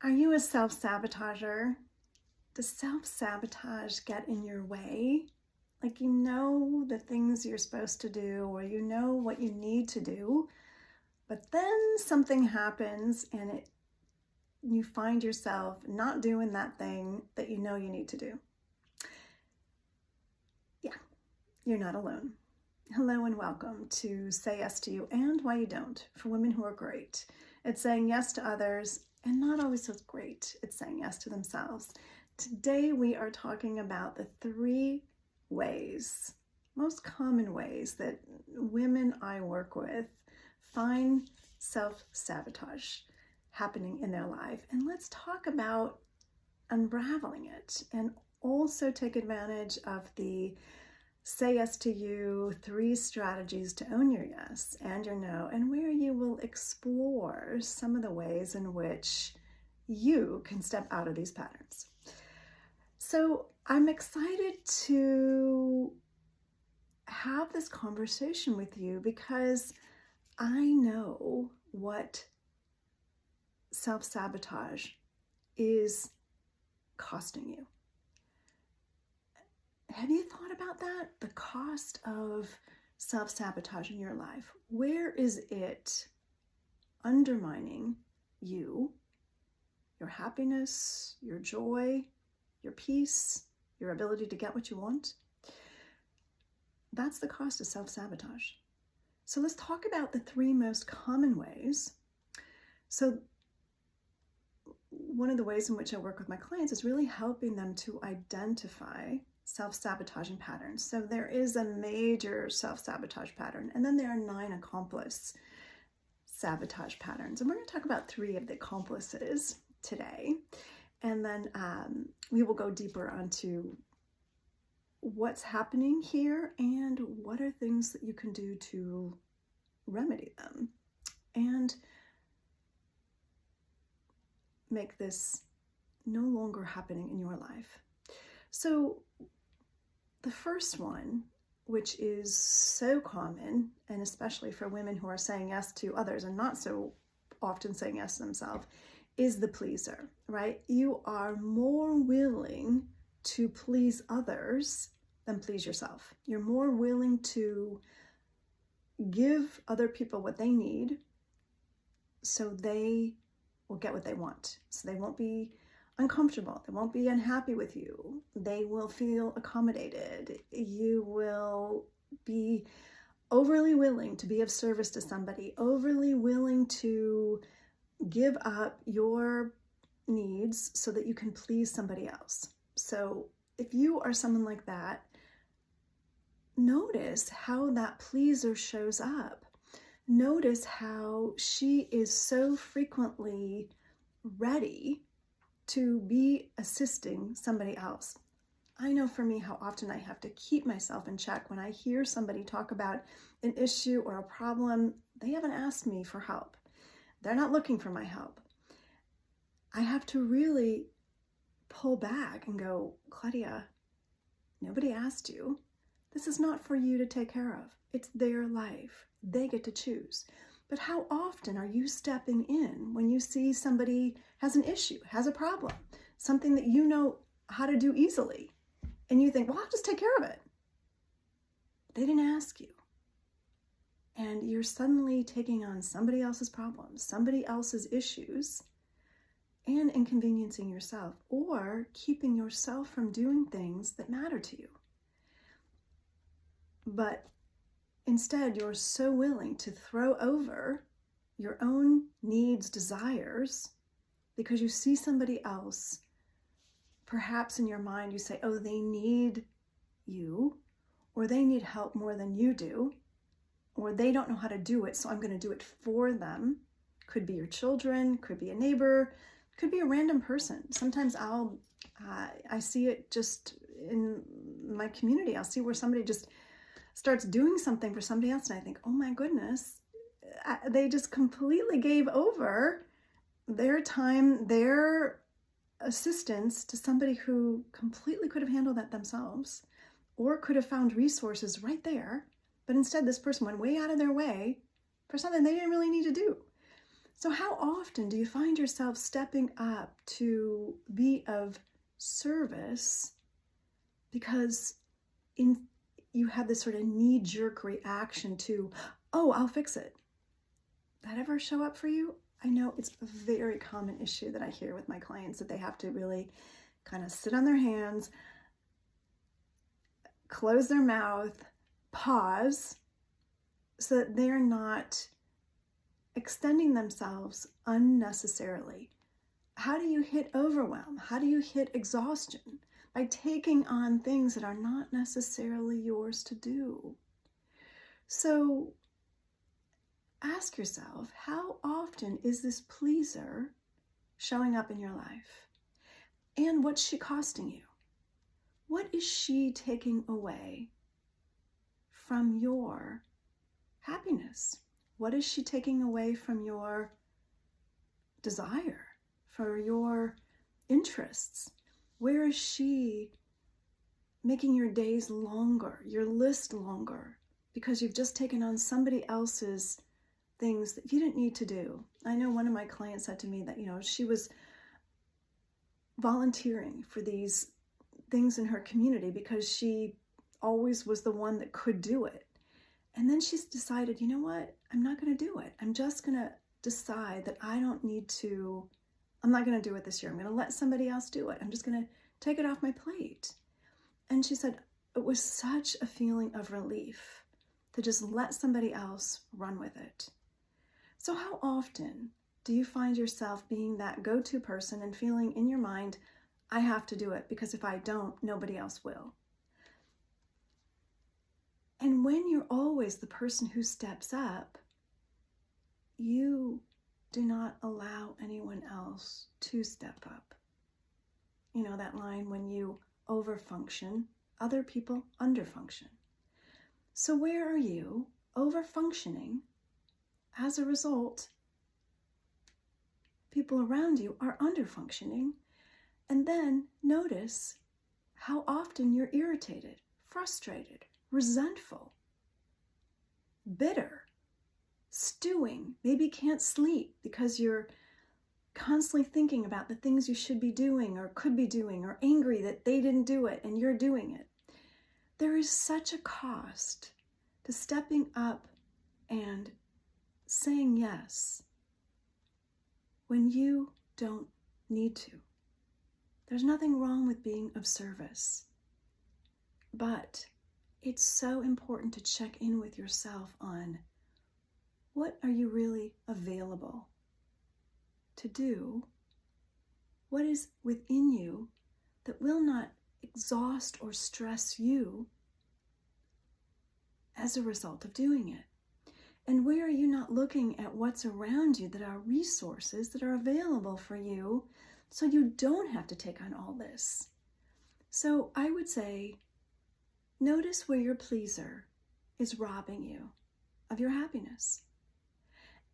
Are you a self-sabotager? Does self-sabotage get in your way? Like you know the things you're supposed to do or you know what you need to do, but then something happens and you find yourself not doing that thing that you know you need to do. Yeah, you're not alone. Hello and welcome to Say Yes to You and Why You Don't for women who are great. It's saying yes to others and not always so great. It's saying yes to themselves. Today we are talking about the 3 ways, most common ways that women I work with find self-sabotage happening in their life. And let's talk about unraveling it and also take advantage of the Say Yes to You 3 strategies to own your yes and your no, and where you will explore some of the ways in which you can step out of these patterns. So I'm excited to have this conversation with you because I know what self-sabotage is costing you. Have you thought about that? The cost of self-sabotage in your life. Where is it undermining you, your happiness, your joy, your peace, your ability to get what you want? That's the cost of self-sabotage. So let's talk about the 3 most common ways. So one of the ways in which I work with my clients is really helping them to identify self-sabotaging patterns. So there is a major self-sabotage pattern, and then there are 9 accomplice sabotage patterns. And we're going to talk about 3 of the accomplices today. And then we will go deeper onto what's happening here and what are things that you can do to remedy them and make this no longer happening in your life. So the first one, which is so common, and especially for women who are saying yes to others and not so often saying yes to themselves, is the pleaser, right? You are more willing to please others than please yourself. You're more willing to give other people what they need so they will get what they want. So they won't be uncomfortable. They won't be unhappy with you. They will feel accommodated. You will be overly willing to be of service to somebody, overly willing to give up your needs so that you can please somebody else. So if you are someone like that, notice how that pleaser shows up. Notice how she is so frequently ready to be assisting somebody else. I know for me how often I have to keep myself in check when I hear somebody talk about an issue or a problem. They haven't asked me for help. They're not looking for my help. I have to really pull back and go, Claudia, nobody asked you. This is not for you to take care of. It's their life. They get to choose. But how often are you stepping in when you see somebody has an issue, has a problem, something that you know how to do easily, and you think, well, I'll just take care of it. They didn't ask you. And you're suddenly taking on somebody else's problems, somebody else's issues, and inconveniencing yourself or keeping yourself from doing things that matter to you. But instead, you're so willing to throw over your own needs, desires, because you see somebody else. Perhaps in your mind, you say, oh, they need you, or they need help more than you do, or they don't know how to do it, so I'm going to do it for them. Could be your children, could be a neighbor, could be a random person. Sometimes I see it just in my community. I'll see where somebody just starts doing something for somebody else, and I think, oh my goodness, they just completely gave over their time, their assistance to somebody who completely could have handled that themselves or could have found resources right there. But instead, this person went way out of their way for something they didn't really need to do. So how often do you find yourself stepping up to be of service because you have this sort of knee-jerk reaction to, oh, I'll fix it? That ever show up for you? I know it's a very common issue that I hear with my clients, that they have to really kind of sit on their hands, close their mouth, pause, so that they're not extending themselves unnecessarily. How do you hit overwhelm? How do you hit exhaustion? By taking on things that are not necessarily yours to do. So ask yourself, how often is this pleaser showing up in your life? And what's she costing you? What is she taking away from your happiness? What is she taking away from your desire, for your interests? Where is she making your days longer, your list longer, because you've just taken on somebody else's things that you didn't need to do? I know one of my clients said to me that, she was volunteering for these things in her community because she always was the one that could do it. And then she's decided, you know what? I'm not going to do it. I'm just going to decide that I'm not going to do it this year. I'm going to let somebody else do it. I'm just going to take it off my plate. And she said it was such a feeling of relief to just let somebody else run with it. So how often do you find yourself being that go-to person and feeling in your mind, I have to do it because if I don't, nobody else will? And when you're always the person who steps up, you do not allow anyone else to step up. You know that line, when you overfunction, other people underfunction. So where are you overfunctioning? As a result, people around you are underfunctioning. And then notice how often you're irritated, frustrated, resentful, bitter, stewing, maybe can't sleep because you're constantly thinking about the things you should be doing or could be doing, or angry that they didn't do it and you're doing it. There is such a cost to stepping up and saying yes when you don't need to. There's nothing wrong with being of service, but it's so important to check in with yourself on what are you really available to do? What is within you that will not exhaust or stress you as a result of doing it? And where are you not looking at what's around you that are resources that are available for you so you don't have to take on all this? So I would say, notice where your pleaser is robbing you of your happiness.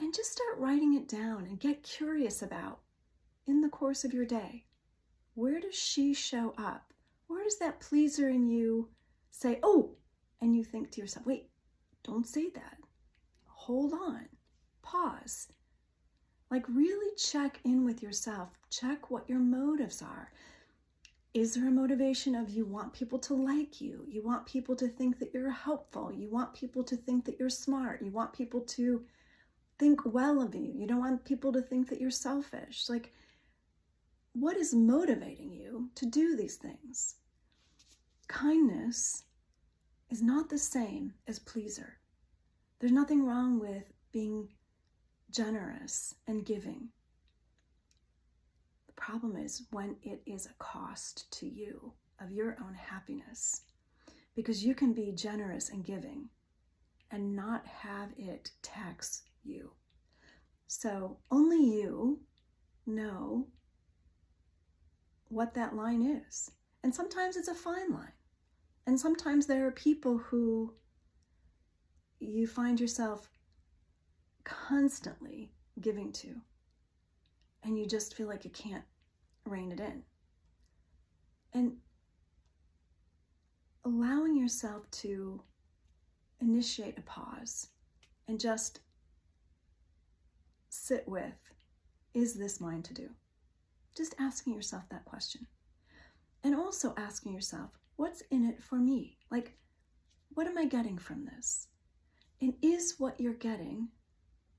And just start writing it down and get curious about, in the course of your day, where does she show up? Where does that pleaser in you say, oh, and you think to yourself, wait, don't say that. Hold on, pause. Like really check in with yourself. Check what your motives are. Is there a motivation of you want people to like you? You want people to think that you're helpful. You want people to think that you're smart. You want people to think well of you. You don't want people to think that you're selfish. Like, what is motivating you to do these things? Kindness is not the same as pleaser. There's nothing wrong with being generous and giving. The problem is when it is a cost to you of your own happiness, because you can be generous and giving and not have it tax you. So only you know what that line is. And sometimes it's a fine line. And sometimes there are people who you find yourself constantly giving to, and you just feel like you can't rein it in. And allowing yourself to initiate a pause and just sit with, is this mine to do? Just asking yourself that question. And also asking yourself, what's in it for me? Like, what am I getting from this? And is what you're getting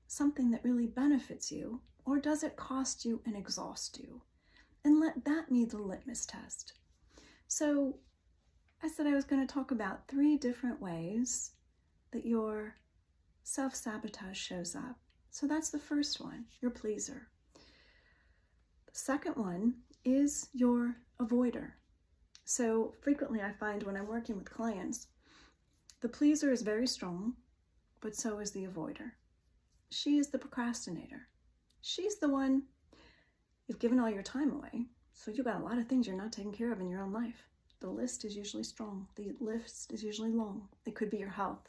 something that really benefits you, or does it cost you and exhaust you? And let that be the litmus test. So I said I was going to talk about 3 different ways that your self-sabotage shows up. So that's the first one, your pleaser. The second one is your avoider. So frequently I find when I'm working with clients, the pleaser is very strong, but so is the avoider. She is the procrastinator. She's the one, you've given all your time away, so you've got a lot of things you're not taking care of in your own life. The list is usually strong. The list is usually long. It could be your health.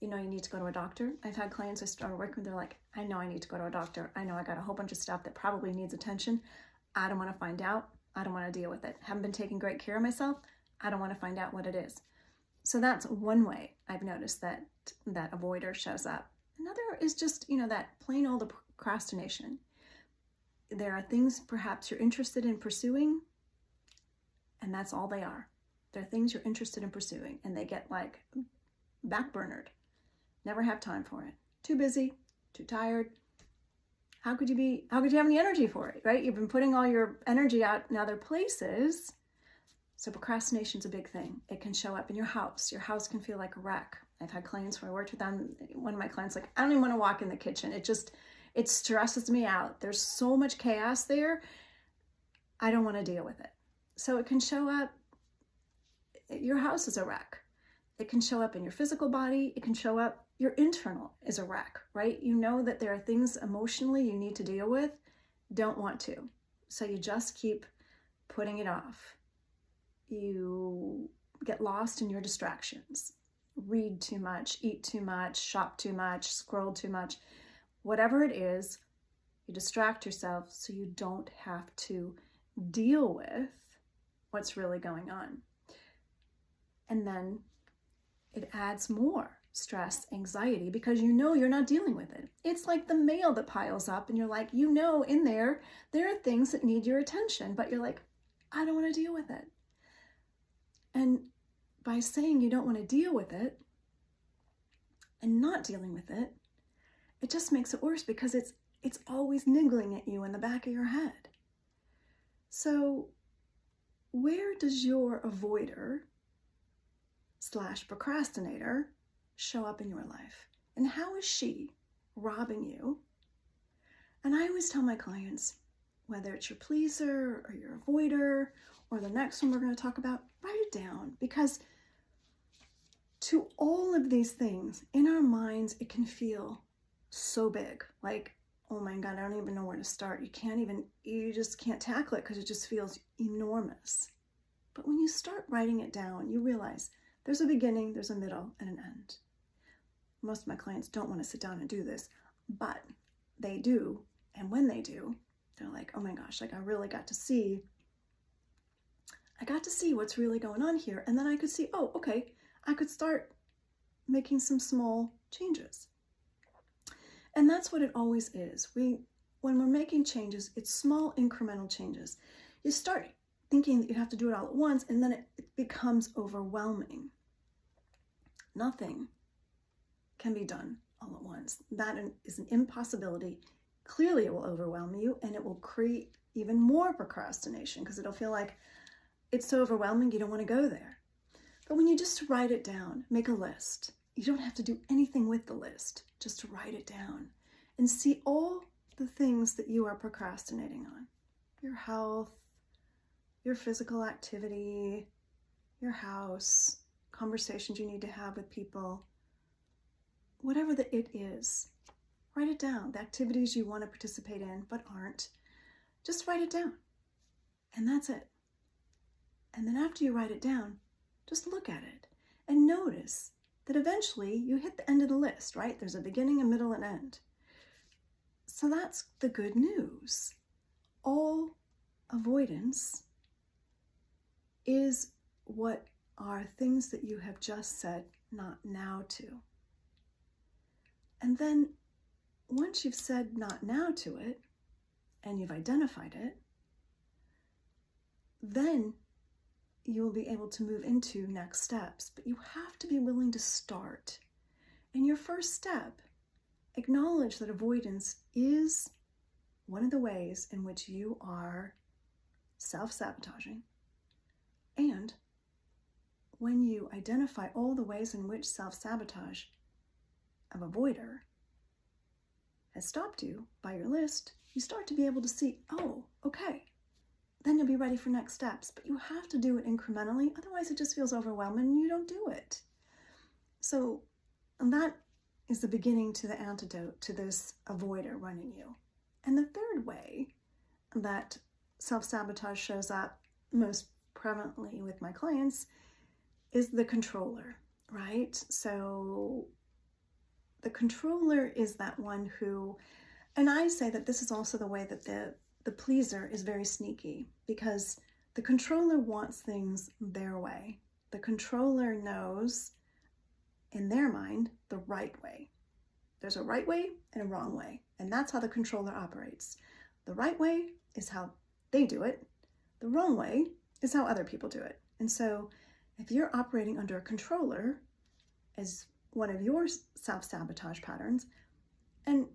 You know, you need to go to a doctor. I've had clients I started working with, they're like, I know I need to go to a doctor. I know I got a whole bunch of stuff that probably needs attention. I don't want to find out. I don't want to deal with it. Haven't been taking great care of myself. I don't want to find out what it is. So that's one way I've noticed that avoider shows up. Another is just, that plain old procrastination. There are things perhaps you're interested in pursuing, and that's all they are. They're things you're interested in pursuing, and they get like backburnered. Never have time for it. Too busy, too tired. How could you have any energy for it, right? You've been putting all your energy out in other places. So procrastination's a big thing. It can show up in your house. Your house can feel like a wreck. I've had clients where I worked with them. One of my clients, like, I don't even want to walk in the kitchen. It stresses me out. There's so much chaos there. I don't want to deal with it. So it can show up. Your house is a wreck. It can show up in your physical body. It can show up, your internal is a wreck, right? You know that there are things emotionally you need to deal with, don't want to. So you just keep putting it off. You get lost in your distractions. Read too much, eat too much, shop too much, scroll too much. Whatever it is, you distract yourself so you don't have to deal with what's really going on. And then it adds more stress, anxiety, because you're not dealing with it. It's like the mail that piles up and you're like, in there are things that need your attention, but you're like, I don't want to deal with it. And by saying you don't want to deal with it and not dealing with it, it just makes it worse because it's always niggling at you in the back of your head. So where does your avoider / procrastinator show up in your life? And how is she robbing you? And I always tell my clients, whether it's your pleaser or your avoider or the next one we're going to talk about, write it down, because to all of these things in our minds, it can feel so big, like, oh my God, I don't even know where to start. You just can't tackle it because it just feels enormous. But when you start writing it down, you realize there's a beginning, there's a middle, and an end. Most of my clients don't want to sit down and do this, but they do. And when they do, they're like, oh my gosh, like I got to see what's really going on here. And then I could see, oh, okay, I could start making some small changes. And that's what it always is. When we're making changes, it's small incremental changes. You start thinking that you have to do it all at once, and then it becomes overwhelming. Nothing can be done all at once. That is an impossibility. Clearly it will overwhelm you, and it will create even more procrastination because it'll feel like it's so overwhelming you don't want to go there. But when you just write it down, make a list. You don't have to do anything with the list. Just write it down and see all the things that you are procrastinating on. Your health, your physical activity, your house, conversations you need to have with people, whatever it is, write it down. The activities you want to participate in but aren't, just write it down. And that's it. And then after you write it down, just look at it and notice that eventually you hit the end of the list, right? There's a beginning, a middle, and end. So that's the good news. All avoidance is what are things that you have just said not now to. And then once you've said not now to it and you've identified it, then you'll be able to move into next steps. But you have to be willing to start. And your first step, acknowledge that avoidance is one of the ways in which you are self-sabotaging. And when you identify all the ways in which self-sabotage of avoider has stopped you by your list, you start to be able to see, oh, okay, then you'll be ready for next steps. But you have to do it incrementally, otherwise it just feels overwhelming and you don't do it. So that is the beginning to the antidote to this avoider running you. And the third way that self-sabotage shows up most prevalently with my clients is the controller, right? So the controller is that one who, and I say that this is also the way that the pleaser is very sneaky, because the controller wants things their way. The controller knows in their mind the right way. There's a right way and a wrong way, and that's how the controller operates. The right way is how they do it. The wrong way is how other people do it. And so if you're operating under a controller as one of your self-sabotage patterns, and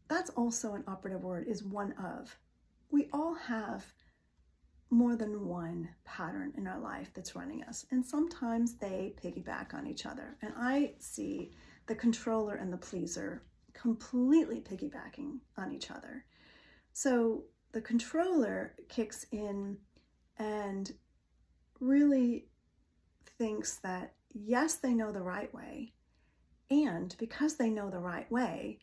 that's also an operative word, is one of. We all have more than one pattern in our life that's running us, and sometimes they piggyback on each other. And I see the controller and the pleaser completely piggybacking on each other. So the controller kicks in and really thinks that, yes, they know the right way, and because they know the right way,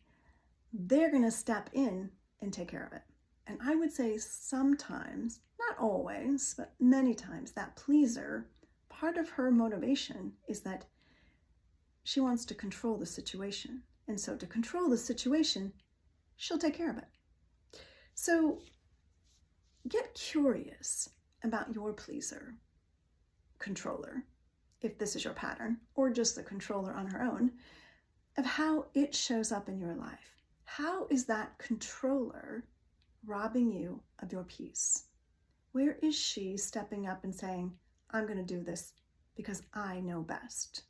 they're going to step in and take care of it. And I would say sometimes, not always, but many times, that pleaser, part of her motivation is that she wants to control the situation. And so to control the situation, she'll take care of it. So get curious about your pleaser, controller, if this is your pattern, or just the controller on her own, of how it shows up in your life. How is that controller robbing you of your peace? Where is she stepping up and saying, I'm going to do this because I know best?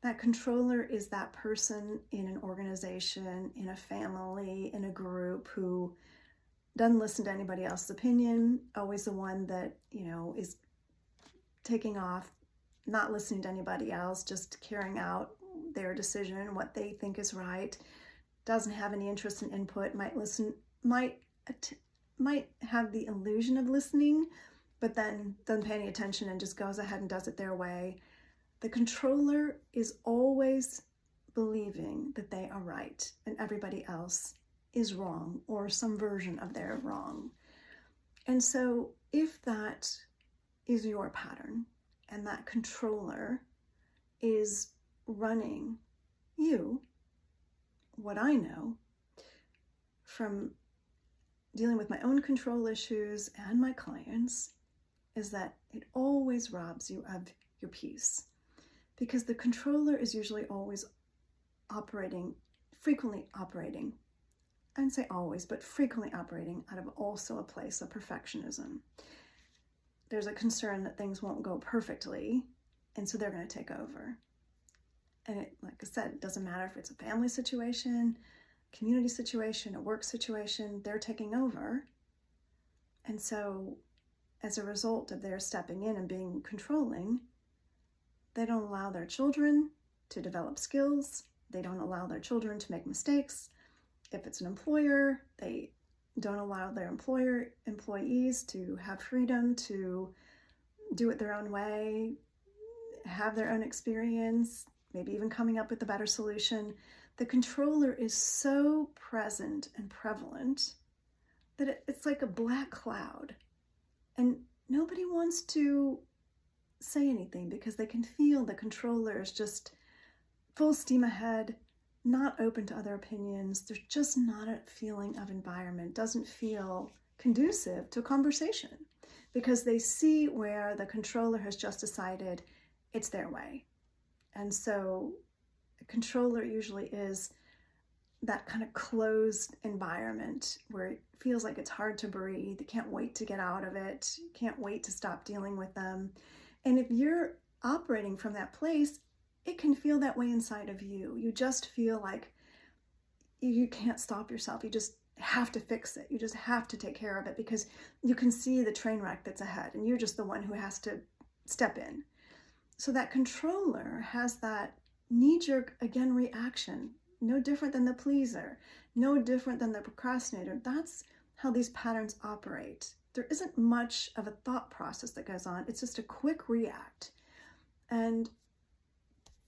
That controller is that person in an organization, in a family, in a group who doesn't listen to anybody else's opinion, always the one that, is taking off, not listening to anybody else, just carrying out their decision, what they think is right, doesn't have any interest in input, might have the illusion of listening, but then doesn't pay any attention and just goes ahead and does it their way. The controller is always believing that they are right and everybody else is wrong, or some version of their wrong. And so if that is your pattern and that controller is running you, what I know from dealing with my own control issues and my clients is that it always robs you of your peace, because the controller is usually always frequently operating, I wouldn't say always, but frequently operating out of also a place of perfectionism. There's a concern that things won't go perfectly, and so they're going to take over. And like I said, it doesn't matter if it's a family situation, community situation, a work situation, they're taking over. And so as a result of their stepping in and being controlling, they don't allow their children to develop skills. They don't allow their children to make mistakes. If it's an employer, they don't allow their employees to have freedom to do it their own way, have their own experience, maybe even coming up with a better solution. The controller is so present and prevalent that it's like a black cloud. And nobody wants to say anything because they can feel the controller is just full steam ahead, not open to other opinions. There's just not a feeling of environment, doesn't feel conducive to a conversation, because they see where the controller has just decided it's their way. And so a controller usually is that kind of closed environment where it feels like it's hard to breathe. You can't wait to get out of it. You can't wait to stop dealing with them. And if you're operating from that place, it can feel that way inside of you. You just feel like you can't stop yourself. You just have to fix it. You just have to take care of it because you can see the train wreck that's ahead and you're just the one who has to step in. So that controller has that knee-jerk, again, reaction, no different than the pleaser, no different than the procrastinator. That's how these patterns operate. There isn't much of a thought process that goes on. It's just a quick react. And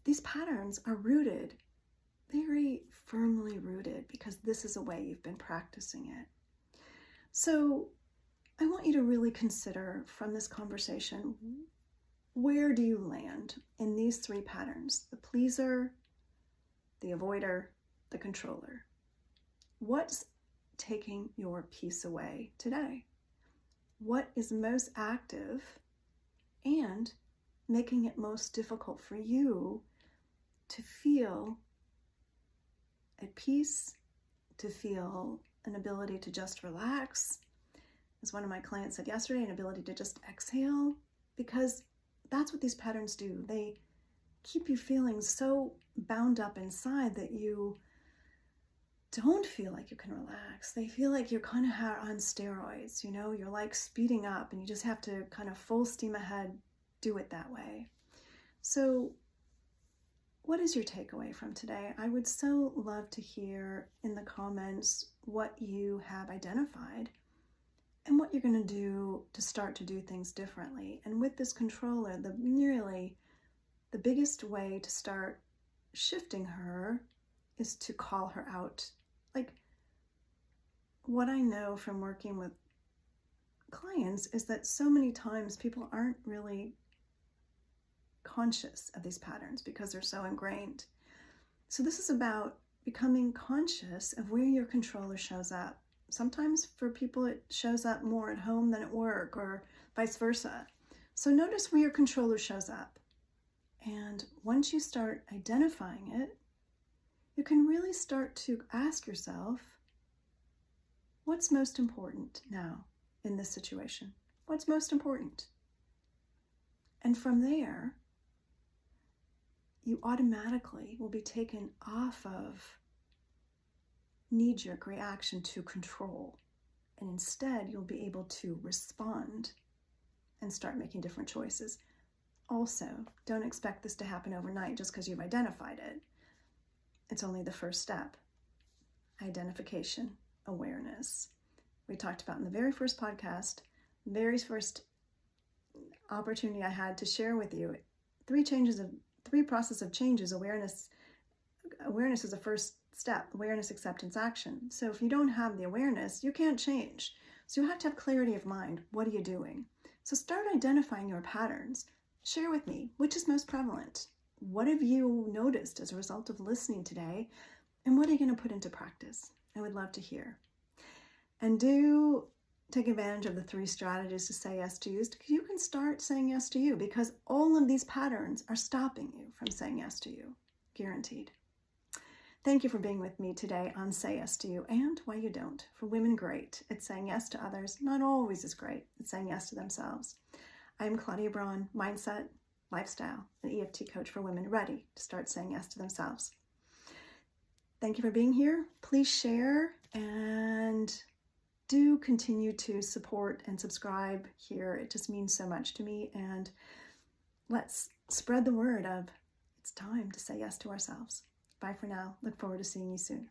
these patterns are rooted, very firmly rooted, because this is a way you've been practicing it. So I want you to really consider from this conversation, where do you land in these three patterns? The pleaser, the avoider, the controller. What's taking your peace away today? What is most active and making it most difficult for you to feel at peace, to feel an ability to just relax? As one of my clients said yesterday, an ability to just exhale, because that's what these patterns do. They keep you feeling so bound up inside that you don't feel like you can relax. They feel like you're kind of on steroids, you're like speeding up and you just have to kind of full steam ahead do it that way. So what is your takeaway from today? I would so love to hear in the comments what you have identified and what you're going to do to start to do things differently. And with this controller, the biggest way to start shifting her is to call her out. Like, what I know from working with clients is that so many times people aren't really conscious of these patterns because they're so ingrained. So this is about becoming conscious of where your controller shows up. Sometimes for people it shows up more at home than at work, or vice versa. So notice where your controller shows up. And once you start identifying it, you can really start to ask yourself, what's most important now in this situation? What's most important? And from there, you automatically will be taken off of knee-jerk reaction to control. And instead, you'll be able to respond and start making different choices. Also, don't expect this to happen overnight just because you've identified it. It's only the first step. Identification, awareness. We talked about in the very first podcast, very first opportunity I had to share with you, three process of changes. Awareness is the first step. Awareness, acceptance, action. So if you don't have the awareness, you can't change. So you have to have clarity of mind. What are you doing? So start identifying your patterns. Share with me, which is most prevalent? What have you noticed as a result of listening today? And what are you going to put into practice? I would love to hear. And do take advantage of the 3 strategies to say yes to you. You can start saying yes to you, because all of these patterns are stopping you from saying yes to you. Guaranteed. Thank you for being with me today on Say Yes to You and Why You Don't. For women, great. It's saying yes to others. Not always is great. It's saying yes to themselves. I'm Claudia Braun, mindset, lifestyle, and EFT coach for women ready to start saying yes to themselves. Thank you for being here. Please share and do continue to support and subscribe here. It just means so much to me. And let's spread the word of it's time to say yes to ourselves. Bye for now. Look forward to seeing you soon.